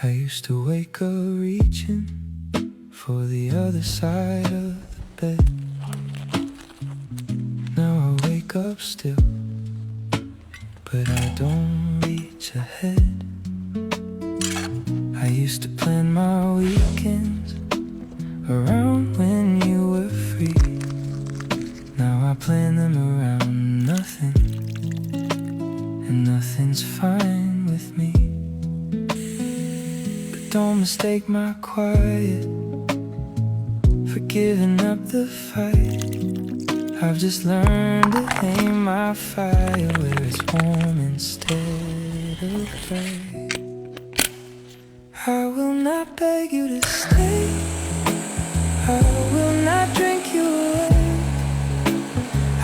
I used to wake up reaching for the other side of the bed. Now I wake up still, but I don't reach ahead. I used to plan my weekends around when you were free. Now I plan them around nothing, and nothing's fine with me. But don't mistake my quiet for giving up the fight. I've just learned to aim my fire where it's warm instead of bright. I will not beg you to stay, I will not drink you away,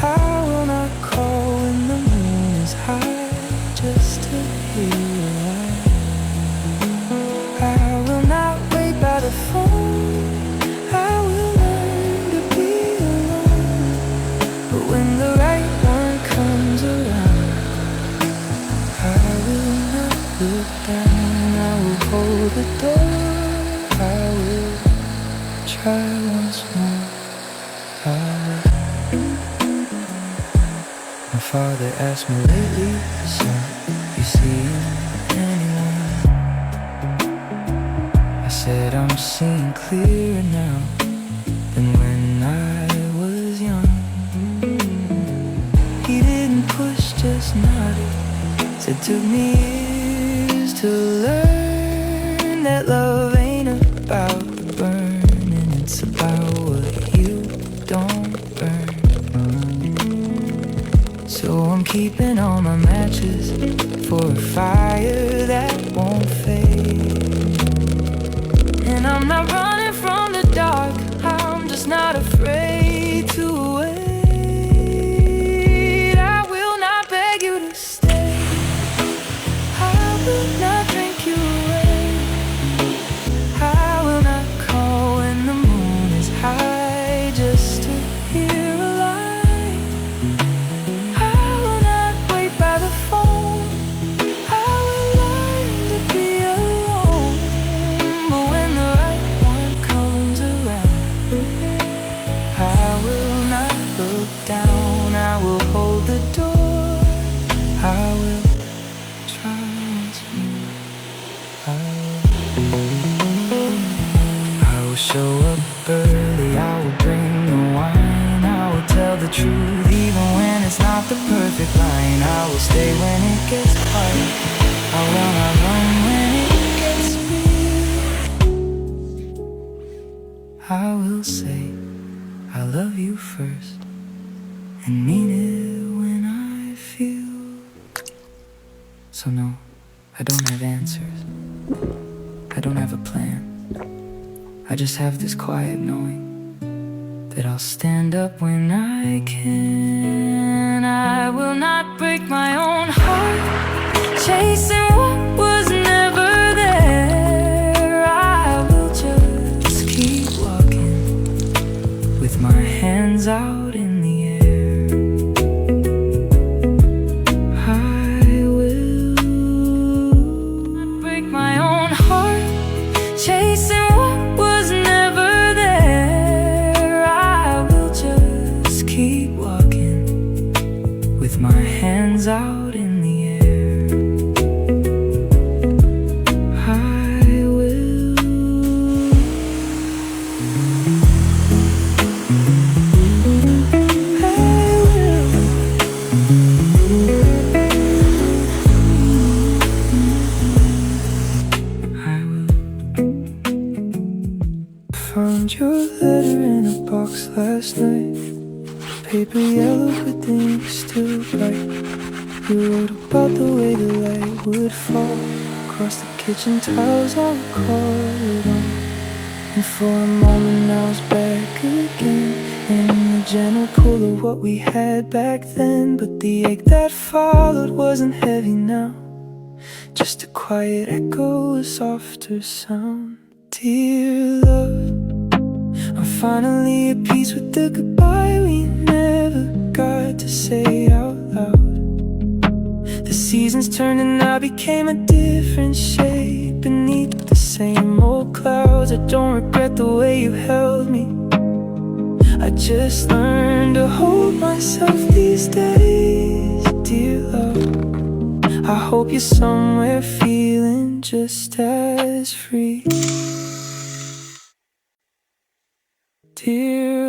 I will not call when the moon is high just to hear you lie. I will not wait by the phone, I will learn to be alone. But when the right one comes around, I will not look down, I will hold the door, I will try once more, I will. My father asked me lately, son, you seeing anyone? I said I'm seeing clearer now than when I was young. He didn't push, just nodded, said took me years to learn that love ain't about the burning, it's about what you don't burn. So I'm keeping all my matches for a fire that won't fade. And I'm not running from the dark, I'm just not afraid to wait. I will not beg you to stay, I will not drink you away, I will not call when the moon is high just to hear a lie. I will not wait by the phone, I will learn to be alone. But when the right one comes around, I will not look down, I will hold the door, I will try once more, I will show up early, I will bring the wine, I will tell the truth even when it's not the perfect line. I will stay when it gets hard, I will not run when it gets real. I will say I love you first and mean it when I feel. So no, I don't have answers, I don't have a plan, I just have this quiet knowing that I'll stand up when I can. I will not break my own heart chasing what was never there. I will just keep walking with my hands out in the air. I will not break my own heart chasing what was never there. I will just keep walking with my hands out in the air. I will. I will. Found your letter in a box last night, paper yellow but the ink still bright. You wrote about the way the light would fall across the kitchen tiles on the corridor. And for a moment I was back again in the gentle pull of what we had back then. But the ache that followed wasn't heavy now, just a quiet echo, a softer sound. Dear love, I'm finally at peace with the goodbye we never got to say out loud. The seasons turned and I became a different shade beneath the same old clouds. I don't regret the way you held me. I just learned to hold myself these days, dear love. I hope you're somewhere feeling just as free, dear